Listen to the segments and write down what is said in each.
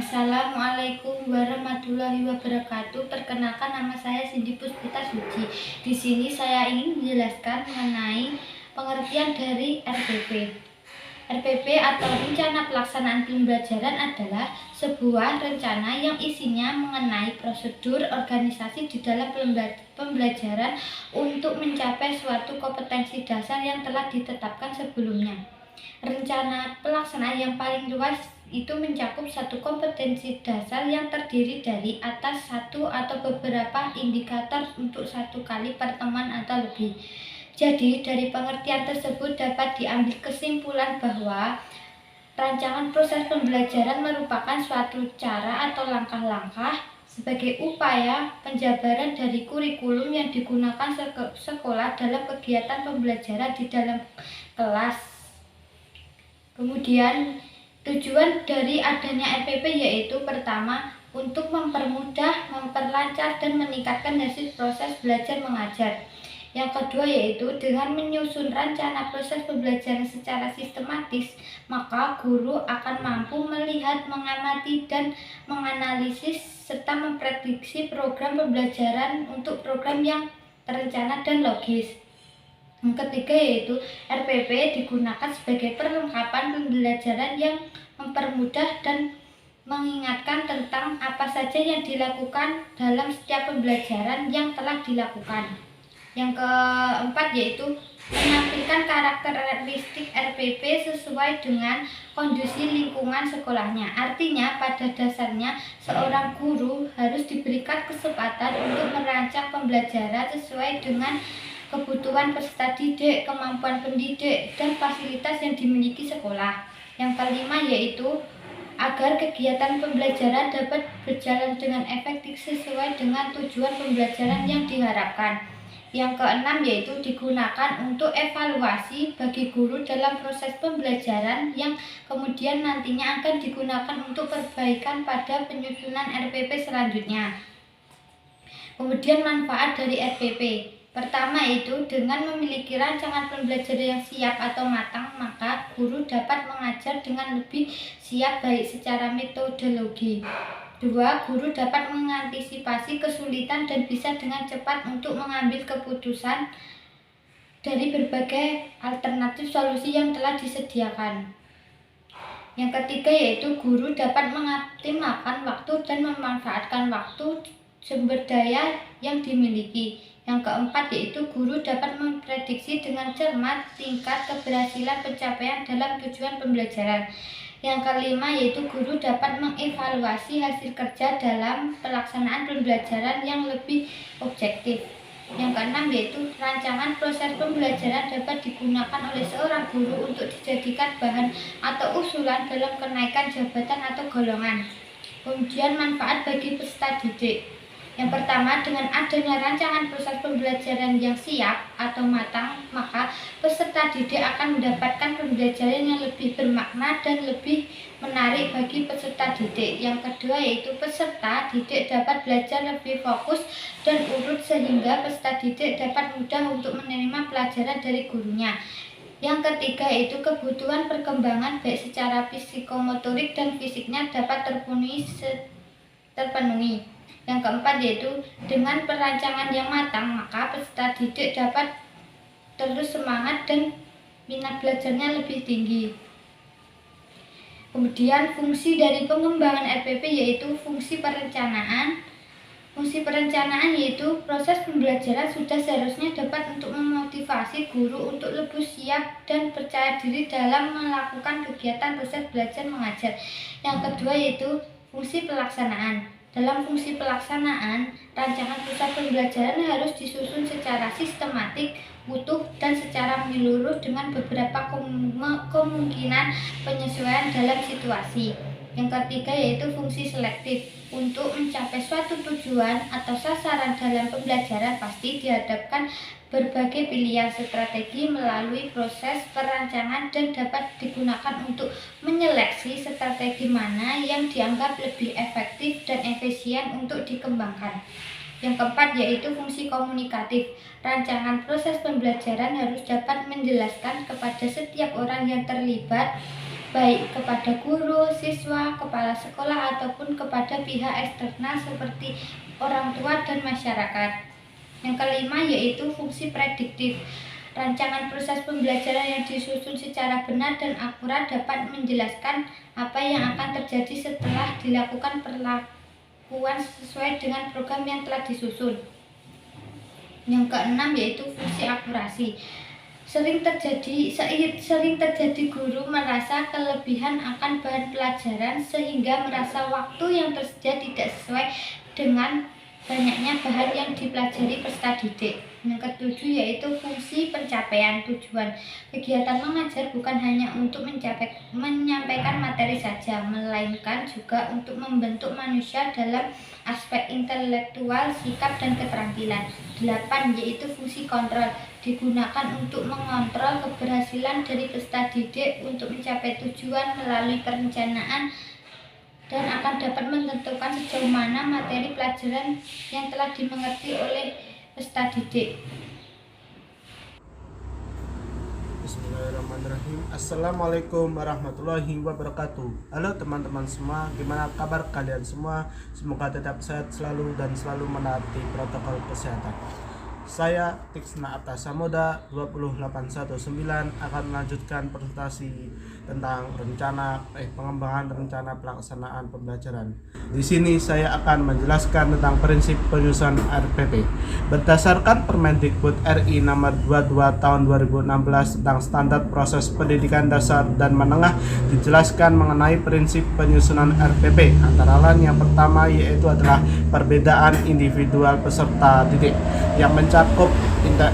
Assalamualaikum warahmatullahi wabarakatuh. Perkenalkan, nama saya Cindy Puspita Suci. Di sini saya ingin menjelaskan mengenai pengertian dari RPP. RPP atau Rencana Pelaksanaan Pembelajaran adalah sebuah rencana yang isinya mengenai prosedur organisasi di dalam pembelajaran untuk mencapai suatu kompetensi dasar yang telah ditetapkan sebelumnya. Rencana pelaksanaan yang paling luas itu mencakup satu kompetensi dasar yang terdiri dari atas satu atau beberapa indikator untuk satu kali pertemuan atau lebih. Jadi, dari pengertian tersebut dapat diambil kesimpulan bahwa rancangan proses pembelajaran merupakan suatu cara atau langkah-langkah sebagai upaya penjabaran dari kurikulum yang digunakan sekolah dalam kegiatan pembelajaran di dalam kelas. Kemudian, tujuan dari adanya RPP yaitu pertama, untuk mempermudah, memperlancar, dan meningkatkan hasil proses belajar mengajar. Yang kedua yaitu dengan menyusun rencana proses pembelajaran secara sistematis, maka guru akan mampu melihat, mengamati, dan menganalisis serta memprediksi program pembelajaran untuk program yang terencana dan logis. Yang ketiga yaitu RPP digunakan sebagai perlengkapan pembelajaran yang mempermudah dan mengingatkan tentang apa saja yang dilakukan dalam setiap pembelajaran yang telah dilakukan. Yang keempat yaitu menampilkan karakteristik RPP sesuai dengan kondisi lingkungan sekolahnya. Artinya, pada dasarnya seorang guru harus diberikan kesempatan untuk merancang pembelajaran sesuai dengan kebutuhan peserta didik, kemampuan pendidik, dan fasilitas yang dimiliki sekolah. Yang kelima yaitu agar kegiatan pembelajaran dapat berjalan dengan efektif sesuai dengan tujuan pembelajaran yang diharapkan. Yang keenam yaitu digunakan untuk evaluasi bagi guru dalam proses pembelajaran yang kemudian nantinya akan digunakan untuk perbaikan pada penyusunan RPP selanjutnya. Kemudian manfaat dari RPP. Pertama itu, dengan memiliki rancangan pembelajaran yang siap atau matang, maka guru dapat mengajar dengan lebih siap baik secara metodologi. Dua, guru dapat mengantisipasi kesulitan dan bisa dengan cepat untuk mengambil keputusan dari berbagai alternatif solusi yang telah disediakan. Yang ketiga yaitu guru dapat mengoptimalkan waktu dan memanfaatkan waktu sumber daya yang dimiliki. Yang keempat yaitu guru dapat memprediksi dengan cermat tingkat keberhasilan pencapaian dalam tujuan pembelajaran. Yang kelima yaitu guru dapat mengevaluasi hasil kerja dalam pelaksanaan pembelajaran yang lebih objektif. Yang keenam yaitu rancangan proses pembelajaran dapat digunakan oleh seorang guru untuk dijadikan bahan atau usulan dalam kenaikan jabatan atau golongan. Kemudian manfaat bagi peserta didik. Yang pertama, dengan adanya rancangan proses pembelajaran yang siap atau matang, maka peserta didik akan mendapatkan pembelajaran yang lebih bermakna dan lebih menarik bagi peserta didik. Yang kedua yaitu peserta didik dapat belajar lebih fokus dan urut sehingga peserta didik dapat mudah untuk menerima pelajaran dari gurunya. Yang ketiga yaitu kebutuhan perkembangan baik secara psikomotorik dan fisiknya dapat terpenuhi. Yang keempat yaitu dengan perancangan yang matang, maka peserta didik dapat terus semangat dan minat belajarnya lebih tinggi. Kemudian fungsi dari pengembangan RPP yaitu fungsi perencanaan. Fungsi perencanaan yaitu proses pembelajaran sudah seharusnya dapat untuk memotivasi guru untuk lebih siap dan percaya diri dalam melakukan kegiatan proses belajar mengajar. Yang kedua yaitu fungsi pelaksanaan. Dalam fungsi pelaksanaan, rancangan pusat pembelajaran harus disusun secara sistematik, utuh, dan secara menyeluruh dengan beberapa kemungkinan penyesuaian dalam situasi. Yang ketiga yaitu fungsi selektif. Untuk mencapai suatu tujuan atau sasaran dalam pembelajaran pasti dihadapkan berbagai pilihan strategi melalui proses perancangan dan dapat digunakan untuk menyeleksi strategi mana yang dianggap lebih efektif dan efisien untuk dikembangkan. Yang keempat yaitu fungsi komunikatif. Rancangan proses pembelajaran harus dapat menjelaskan kepada setiap orang yang terlibat baik kepada guru, siswa, kepala sekolah, ataupun kepada pihak eksternal seperti orang tua dan masyarakat. Yang kelima yaitu fungsi prediktif. Rancangan proses pembelajaran yang disusun secara benar dan akurat dapat menjelaskan apa yang akan terjadi setelah dilakukan perlakuan sesuai dengan program yang telah disusun. Yang keenam yaitu fungsi akurasi. Sering terjadi guru merasa kelebihan akan bahan pelajaran sehingga merasa waktu yang tersedia tidak sesuai dengan banyaknya bahan yang dipelajari peserta didik. Yang ketujuh yaitu fungsi pencapaian tujuan. Kegiatan mengajar bukan hanya untuk menyampaikan materi saja, melainkan juga untuk membentuk manusia dalam aspek intelektual, sikap, dan keterampilan. 8 yaitu fungsi kontrol. Digunakan untuk mengontrol keberhasilan dari peserta didik untuk mencapai tujuan melalui perencanaan dan akan dapat menentukan sejauh mana materi pelajaran yang telah dimengerti oleh peserta didik. Bismillahirrahmanirrahim. Assalamualaikum warahmatullahi wabarakatuh. Halo teman-teman semua, gimana kabar kalian semua? Semoga tetap sehat selalu dan selalu menaati protokol kesehatan. Saya Tiksna Atta Samoda 20819 akan melanjutkan presentasi tentang pengembangan rencana pelaksanaan pembelajaran. Di sini saya akan menjelaskan tentang prinsip penyusunan RPP. Berdasarkan Permendikbud RI nomor 22 tahun 2016 tentang standar proses pendidikan dasar dan menengah, dijelaskan mengenai prinsip penyusunan RPP. Antara lain yang pertama yaitu adalah perbedaan individual peserta didik yang mencakup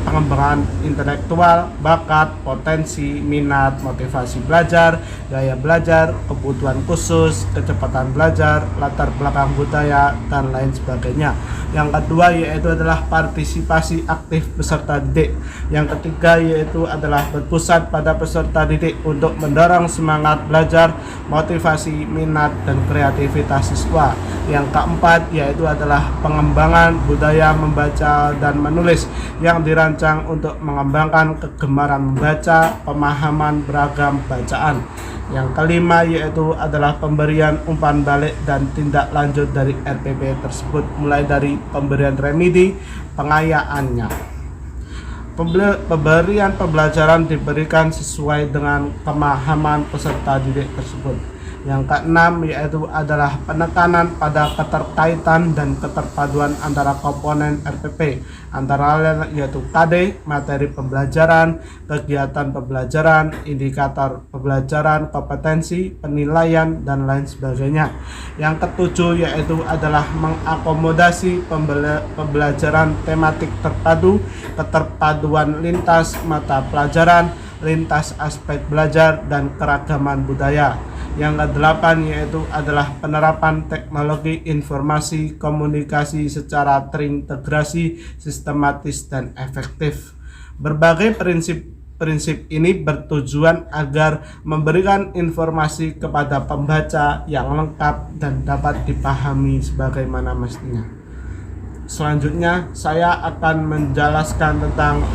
pengembangan intelektual, bakat, potensi, minat, motivasi belajar, gaya belajar, kebutuhan khusus, kecepatan belajar, latar belakang budaya, dan lain sebagainya. Yang kedua yaitu adalah partisipasi aktif peserta didik. Yang ketiga yaitu adalah berpusat pada peserta didik untuk mendorong semangat belajar, motivasi, minat, dan kreativitas siswa. Yang keempat yaitu adalah pengembangan budaya membaca dan menulis yang dirancang untuk mengembangkan kegemaran membaca, pemahaman beragam bacaan. Yang kelima yaitu adalah pemberian umpan balik dan tindak lanjut dari RPP tersebut, mulai dari pemberian remedi, pengayaannya. Pemberian pembelajaran diberikan sesuai dengan pemahaman peserta didik tersebut. Yang keenam yaitu adalah penekanan pada keterkaitan dan keterpaduan antara komponen RPP, antara lain yaitu KD, materi pembelajaran, kegiatan pembelajaran, indikator pembelajaran, kompetensi, penilaian, dan lain sebagainya. Yang ketujuh yaitu adalah mengakomodasi pembelajaran tematik terpadu, keterpaduan lintas mata pelajaran, lintas aspek belajar, dan keragaman budaya. Yang kedelapan yaitu adalah penerapan teknologi informasi komunikasi secara terintegrasi, sistematis, dan efektif. Berbagai prinsip ini bertujuan agar memberikan informasi kepada pembaca yang lengkap dan dapat dipahami sebagaimana mestinya. Selanjutnya saya akan menjelaskan tentang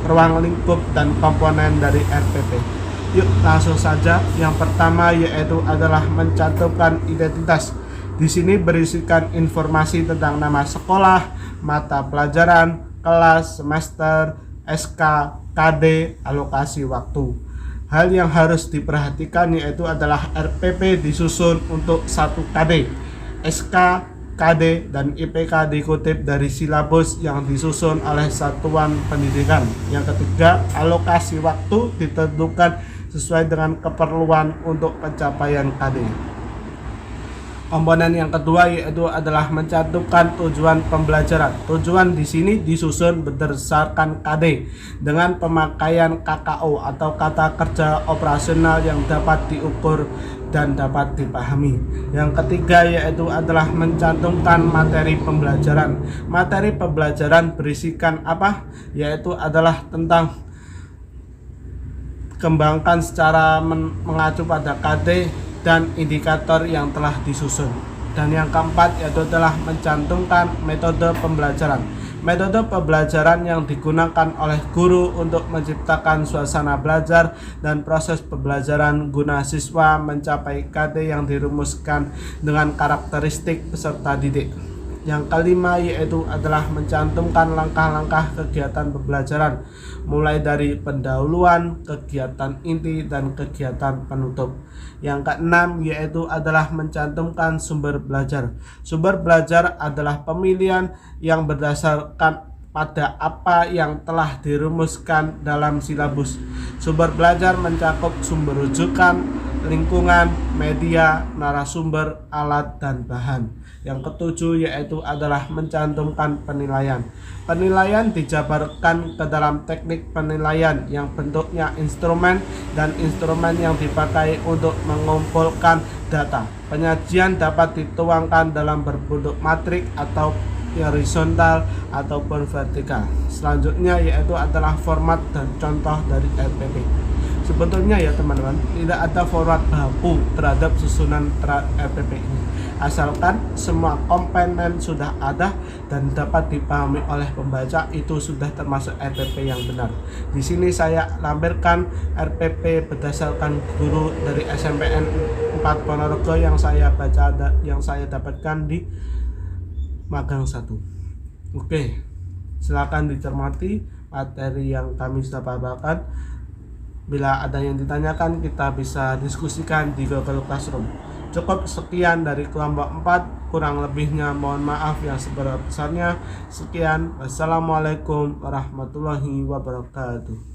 ruang lingkup dan komponen dari RPP. Yuk langsung saja. Yang pertama yaitu adalah mencantumkan identitas. Di sini berisikan informasi tentang nama sekolah, mata pelajaran, kelas, semester, SK, KD, alokasi waktu. Hal yang harus diperhatikan yaitu adalah RPP disusun untuk 1 KD. SK, KD, dan IPK dikutip dari silabus yang disusun oleh satuan pendidikan. Yang ketiga, alokasi waktu ditentukan sesuai dengan keperluan untuk pencapaian KD. Komponen yang kedua yaitu adalah mencantumkan tujuan pembelajaran. Tujuan di sini disusun berdasarkan KD dengan pemakaian KKO atau kata kerja operasional yang dapat diukur dan dapat dipahami. Yang ketiga yaitu adalah mencantumkan materi pembelajaran. Materi pembelajaran berisikan apa? Yaitu adalah tentang kembangkan secara mengacu pada KD dan indikator yang telah disusun. Dan yang keempat yaitu adalah mencantumkan metode pembelajaran. Metode pembelajaran yang digunakan oleh guru untuk menciptakan suasana belajar dan proses pembelajaran guna siswa mencapai KD yang dirumuskan dengan karakteristik peserta didik. Yang kelima yaitu adalah mencantumkan langkah-langkah kegiatan pembelajaran mulai dari pendahuluan, kegiatan inti, dan kegiatan penutup. Yang keenam yaitu adalah mencantumkan sumber belajar. Sumber belajar adalah pemilihan yang berdasarkan pada apa yang telah dirumuskan dalam silabus. Sumber belajar mencakup sumber rujukan, lingkungan, media, narasumber, alat, dan bahan. Yang ketujuh yaitu adalah mencantumkan penilaian. Penilaian dijabarkan ke dalam teknik penilaian yang bentuknya instrumen dan instrumen yang dipakai untuk mengumpulkan data. Penyajian dapat dituangkan dalam berbentuk matrik atau horizontal ataupun vertikal. Selanjutnya yaitu adalah format dan contoh dari RPP. Sebetulnya ya teman-teman, tidak ada format baku terhadap susunan RPP ini, asalkan semua komponen sudah ada dan dapat dipahami oleh pembaca, itu sudah termasuk RPP yang benar. Di sini saya lampirkan RPP berdasarkan guru dari SMPN 4 Ponorogo yang saya baca, yang saya dapatkan di magang 1. Oke, silakan dicermati materi yang kami sudah bawakan. Bila ada yang ditanyakan, kita bisa diskusikan di Google Classroom. Cukup sekian dari kelompok 4, kurang lebihnya mohon maaf yang sebesar-besarnya. Sekian, wassalamualaikum warahmatullahi wabarakatuh.